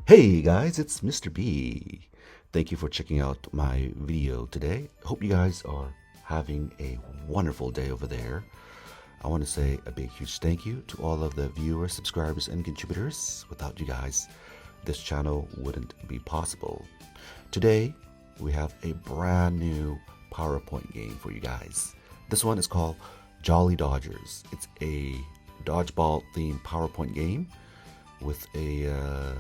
Hey guys, it's Mr. B. Thank you for checking out my video today. Hope you guys are having a wonderful day over there. I want to say a big huge thank you to all of the viewers, subscribers, and contributors. Without you guys, this channel wouldn't be possible. Today, we have a brand new PowerPoint game for you guys. This one is called Jolly Dodgers. It's a dodgeball themed PowerPoint game with a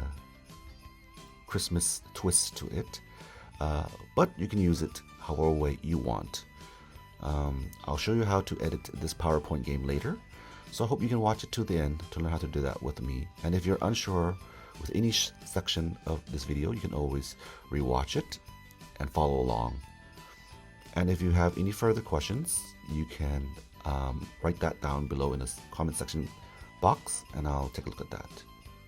Christmas twist to it, but you can use it however way you want. I'll show you how to edit this PowerPoint game later, so I hope you can watch it to the end to learn how to do that with me. And if you're unsure with any section of this video, you can always rewatch it and follow along. And if you have any further questions, you can write that down below in the comment section box, and I'll take a look at that.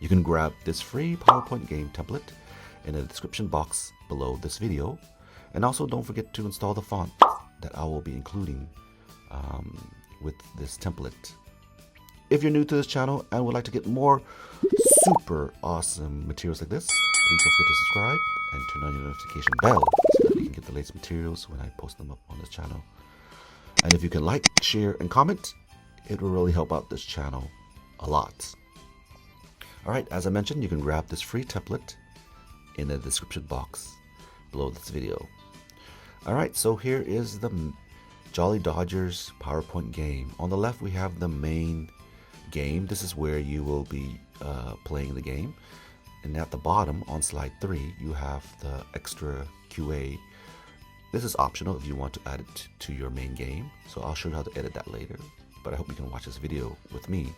You can grab this free PowerPoint game template in the description box below this video, and also don't forget to install the font that I will be including with this template. If you're new to this channel and would like to get more super awesome materials like this, please don't forget to subscribe and turn on your notification bell so that you can get the latest materials when I post them up on this channel. And if you can like, share, and comment, it will really help out this channel a lot. Alright, as I mentioned, you can grab this free template in the description box below this video. Alright, so here is the Jolly Dodgers PowerPoint game. On the left, we have the main game. This is where you will be playing the game. And at the bottom, on slide 3, you have the extra QA. This is optional if you want to add it to your main game. So I'll show you how to edit that later. But I hope you can watch this video with me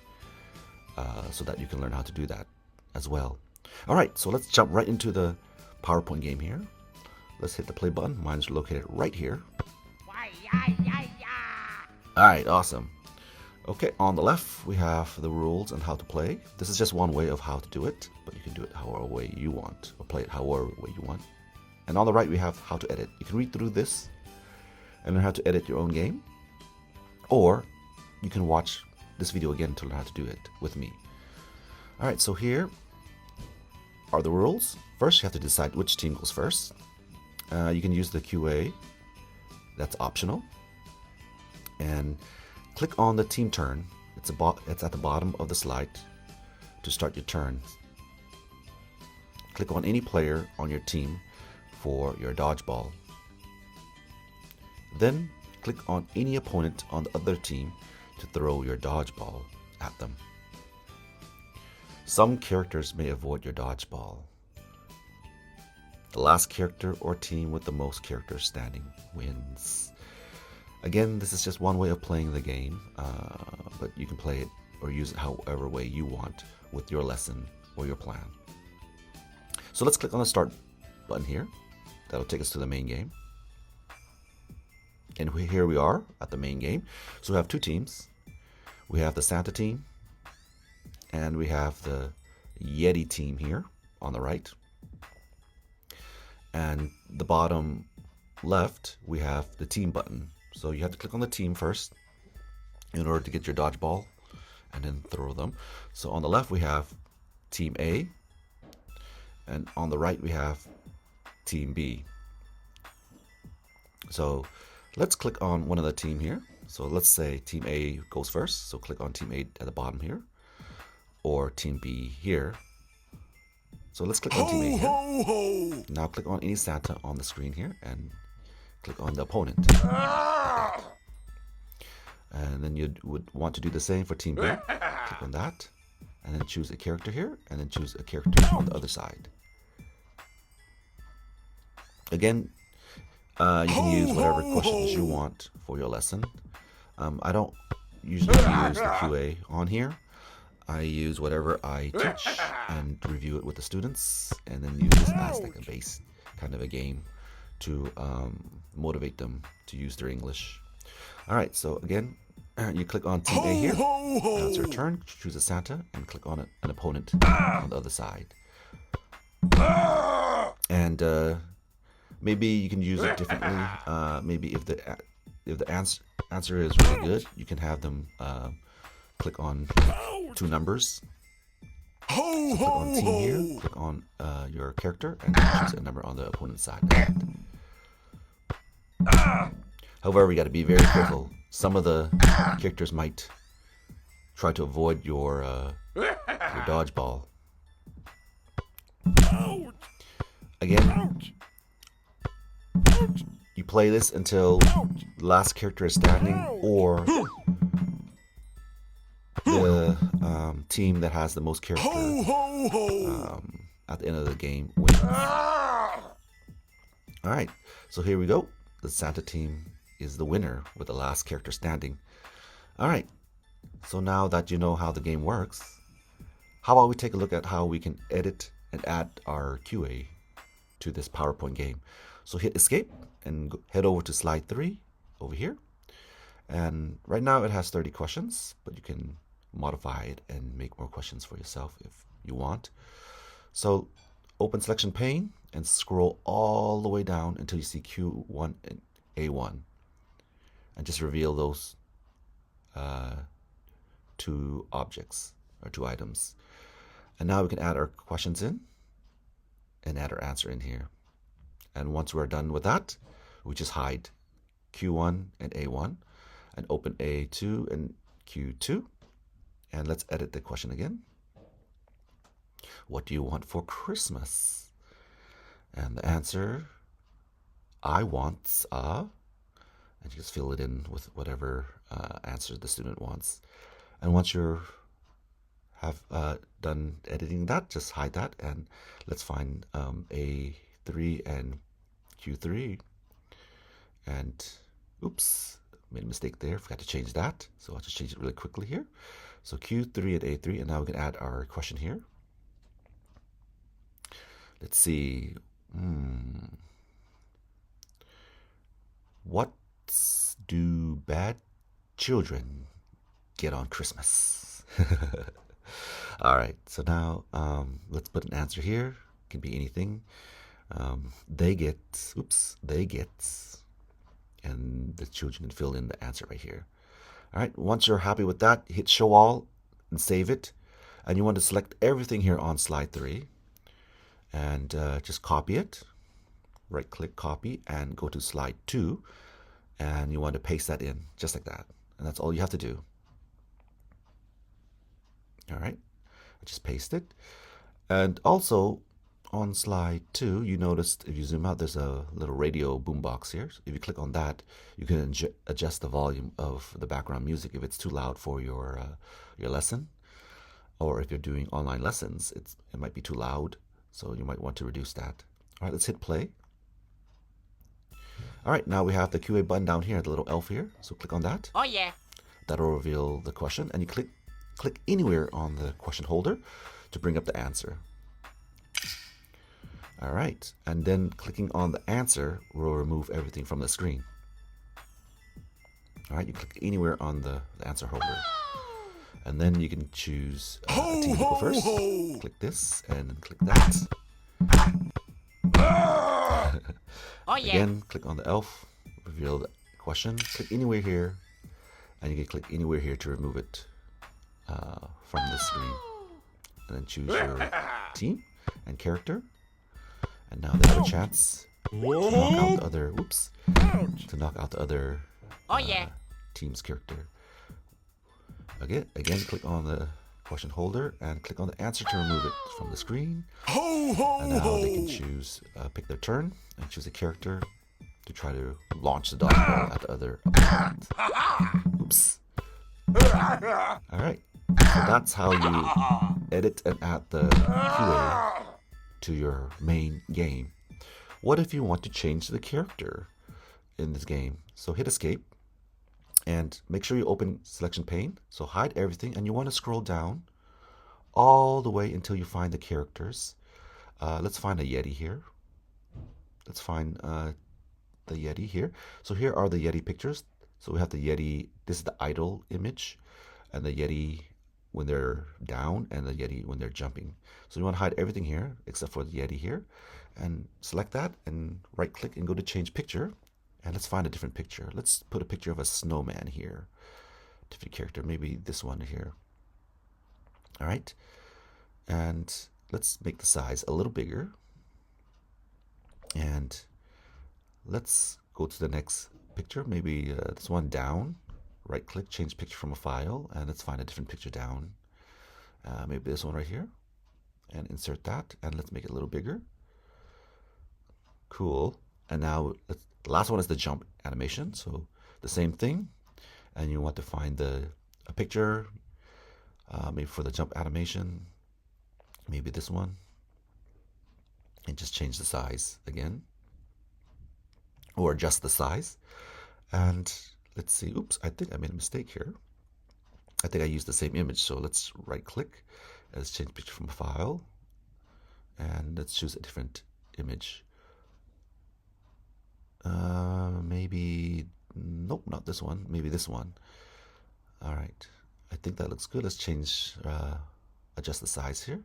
so that you can learn how to do that as well. Alright, so let's jump right into the PowerPoint game here. Let's hit the play button. Mine's located right here. Alright, awesome. Okay, on the left we have the rules and how to play. This is just one way of how to do it, but you can do it however way you want, or play it however way you want. And on the right we have how to edit. You can read through this and learn how to edit your own game, or you can watch this video again to learn how to do it with me. Alright, so here are the rules. First, you have to decide which team goes first. You can use the QA, that's optional. And click on the team turn. It's at the bottom of the slide to start your turn. Click on any player on your team for your dodgeball. Then click on any opponent on the other team to throw your dodgeball at them. Some characters may avoid your dodgeball. The last character or team with the most characters standing wins. Again, this is just one way of playing the game, but you can play it or use it however way you want with your lesson or your plan. So let's click on the start button here. That'll take us to the main game. And here we are at the main game. So we have two teams. We have the Santa team, and we have the Yeti team here on the right. And the bottom left, we have the team button. So you have to click on the team first in order to get your dodgeball and then throw them. So on the left, we have team A, and on the right, we have team B. So let's click on one of the team here. So let's say team A goes first. So click on team A at the bottom here, or team B here. So let's click on team A here. Now click on any Santa on the screen here and click on the opponent. And then you would want to do the same for team B. Click on that and then choose a character here and then choose a character on the other side. Again, you can use whatever questions you want for your lesson. I don't usually use the QA on here. I use whatever I teach and review it with the students, and then use this as like a base kind of a game to motivate them to use their English. Alright, so again, you click on Team A here. Now it's your turn. Choose a Santa and click on an opponent on the other side. And maybe you can use it differently. Maybe if the answer is really good, you can have them click on two numbers So click on team here, click on your character, and choose a number on the opponent's side. However, we got to be very careful. Some of the characters might try to avoid your dodgeball. Again, you play this until the last character is standing, or the team that has the most character at the end of the game wins. Alright, so here we go. The Santa team is the winner with the last character standing. Alright, so now that you know how the game works, how about we take a look at how we can edit and add our QA to this PowerPoint game. So hit escape and head over to slide 3 over here. And right now it has 30 questions, but you can modify it and make more questions for yourself if you want. So open selection pane and scroll all the way down until you see Q1 and A1. And just reveal those two objects or two items. And now we can add our questions in and add our answer in here. And once we're done with that, we just hide Q1 and A1 and open A2 and Q2. And let's edit the question again. What do you want for Christmas? And the answer, I want and you just fill it in with whatever answer the student wants. And once you have done editing that, just hide that, and let's find A3 and Q3. And oops, made a mistake there, forgot to change that. So I'll just change it really quickly here. So Q3 and A3, and now we can add our question here. Let's see. What do bad children get on Christmas? All right, so now let's put an answer here. It can be anything. They get, and the children can fill in the answer right here. All right, once you're happy with that, hit show all and save it. And you want to select everything here on slide 3 and just copy it. Right click, copy, and go to slide 2. And you want to paste that in just like that. And that's all you have to do. All right, just paste it. And also on slide 2, you noticed if you zoom out, there's a little radio boombox here. So if you click on that, you can adjust the volume of the background music if it's too loud for your lesson, or if you're doing online lessons, it might be too loud, so you might want to reduce that. All right, let's hit play. All right, now we have the QA button down here, the little elf here. So click on that. Oh yeah. That'll reveal the question, and you click anywhere on the question holder to bring up the answer. All right, and then clicking on the answer will remove everything from the screen. All right, you click anywhere on the answer holder. And then you can choose a team to go first. Click this and click that. Oh yeah. Again, click on the elf, reveal the question, click anywhere here, and you can click anywhere here to remove it from the screen. And then choose your team and character. And now they have a chance to knock out the other, Oh yeah. team's character. Again, click on the question holder and click on the answer to remove it from the screen. And now they can choose, pick their turn and choose a character to try to launch the dodgeball at the other opponent. Oops. All right. So that's how you edit and add the QA to your main game. What if you want to change the character in this game? So hit escape and make sure you open selection pane. So hide everything, and you want to scroll down all the way until you find the characters. Let's find a Yeti here. Let's find the Yeti here. So here are the Yeti pictures. So we have the Yeti, this is the idle image, and the Yeti when they're down, and the Yeti when they're jumping. So you want to hide everything here except for the Yeti here, and select that and right click and go to change picture, and let's find a different picture. Let's put a picture of a snowman here, different character, maybe this one here. All right, And let's make the size a little bigger. And let's go to the next picture, maybe this one down. Right click, change picture from a file, and let's find a different picture down. Maybe this one right here, and insert that, and let's make it a little bigger. Cool. And now the last one is the jump animation. So the same thing, and you want to find a picture, maybe for the jump animation, maybe this one, and just change the size again, or adjust the size. And let's see, oops, I think I made a mistake here. I think I used the same image, so let's right click, let's change picture from a file, and let's choose a different image. Maybe, nope, not this one, maybe this one. All right, I think that looks good. Let's change, adjust the size here.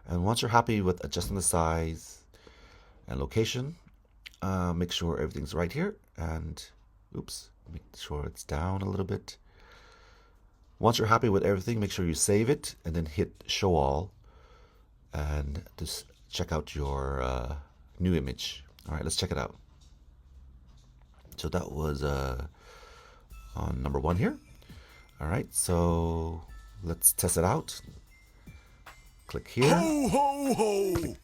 And once you're happy with adjusting the size and location, make sure everything's right here, and oops, make sure it's down a little bit. Once you're happy with everything, make sure you save it and then hit show all, and just check out your new image. All right, let's check it out. So that was on number 1 here. All right, so let's test it out. Click here, Ho, ho, ho. click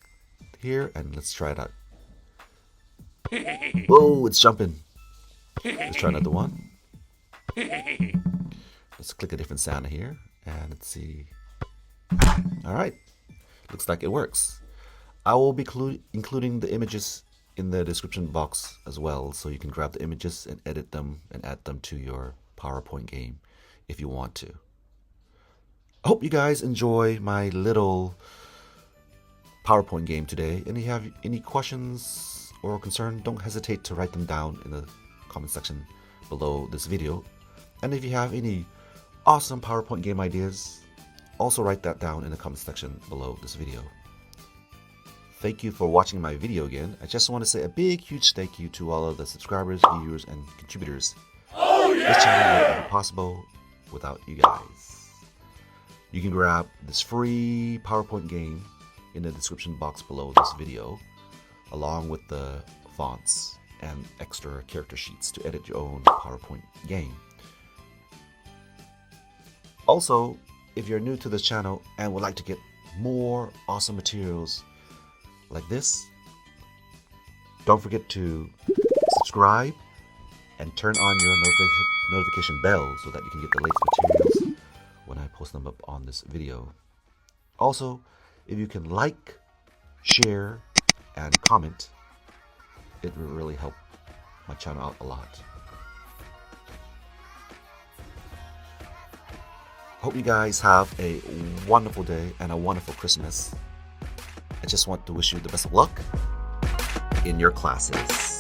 here, and let's try it out. Whoa, it's jumping. Let's try another one. Let's click a different sound here, and let's see. All right, looks like it works. I will be including the images in the description box as well, so you can grab the images and edit them and add them to your PowerPoint game if you want to. I hope you guys enjoy my little PowerPoint game today. And if you have any questions or concern, don't hesitate to write them down in the comment section below this video. And if you have any awesome PowerPoint game ideas, also write that down in the comment section below this video. Thank you for watching my video again. I just want to say a big, huge thank you to all of the subscribers, viewers, and contributors. Oh, yeah! This channel wouldn't be possible without you guys. You can grab this free PowerPoint game in the description box below this video, along with the fonts and extra character sheets to edit your own PowerPoint game. Also, if you're new to this channel and would like to get more awesome materials like this, don't forget to subscribe and turn on your notification bell so that you can get the latest materials when I post them up on this video. Also, if you can like, share, and comment, it will really help my channel out a lot. Hope you guys have a wonderful day and a wonderful Christmas. I just want to wish you the best of luck in your classes.